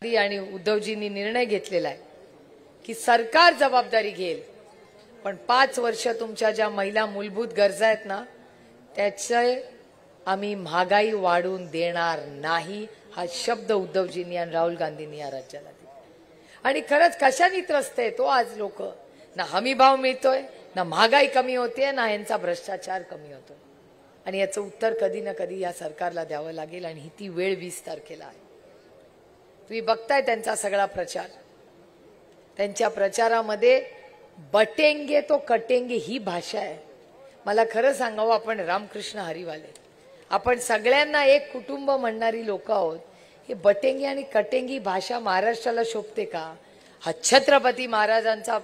गांधी आणि उद्धवजींनी निर्णय घेतलेला आहे की सरकार जबाबदारी घेईल, पण 5 वर्ष तुमच्या ज्या महिला मूलभूत गरजा आहेत ना त्याचे आम्ही महागाई वाढून देणार नाही, हा शब्द उद्धवजींनी आणि राहुल गांधींनी या राज्याला दिला। आणि खरंच कशाने त्रस्त आहे तो आज लोक, ना हमी भाव मिळतोय, ना महागाई कमी होते, ना यांचा भ्रष्टाचार कमी होतोय। आणि याचं उत्तर कधी ना कधी या सरकारला द्यावं लागेल आणि ही ती वेळ 20 तारखेला आहे। तुम्ही बघताय त्यांचा सगळा प्रचार, त्यांच्या प्रचारामध्ये बटेंगे तो कटेंगे ही भाषा आहे। मला खरं सांगावं, आपण रामकृष्ण हरीवाले, आपण सगळ्यांना एक कुटुंब म्हणणारी लोक आहोत। हे बटेंगे आणि कटेंगी भाषा महाराष्ट्राला शोभते का? हा छत्रपती महाराजांचा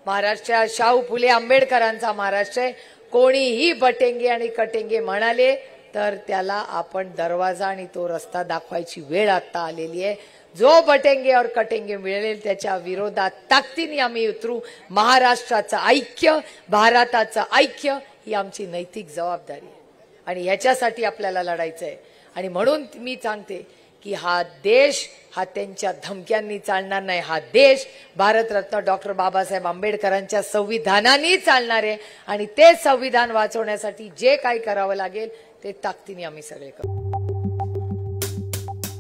महाराष्ट्र, शाहू फुले आंबेडकरांचा महाराष्ट्र आहे। कोणीही बटेंगे आणि कटेंगे म्हणाले तर त्याला आपण दरवाजा आणि तो रस्ता दाखवायची वेळ आता आलेली आहे। जो बटेंगे और कटेंगे मिळेल त्याच्या विरोधात ताकदीने आम्ही उतरू। महाराष्ट्राचं ऐक्य, भारताचं ऐक्य ही आमची नैतिक जबाबदारी आहे आणि ह्याच्यासाठी आपल्याला लढायचं आहे। आणि म्हणून मी सांगते की हा देश हा त्यांच्या धमक्यांनी चालणार नाही, हा देश भारतरत्न डॉक्टर बाबासाहेब आंबेडकरांच्या संविधानाने चालणार आहे आणि ते संविधान वाचवण्यासाठी जे काही करावं लागेल ते ताकदीने आम्ही सगळे करू।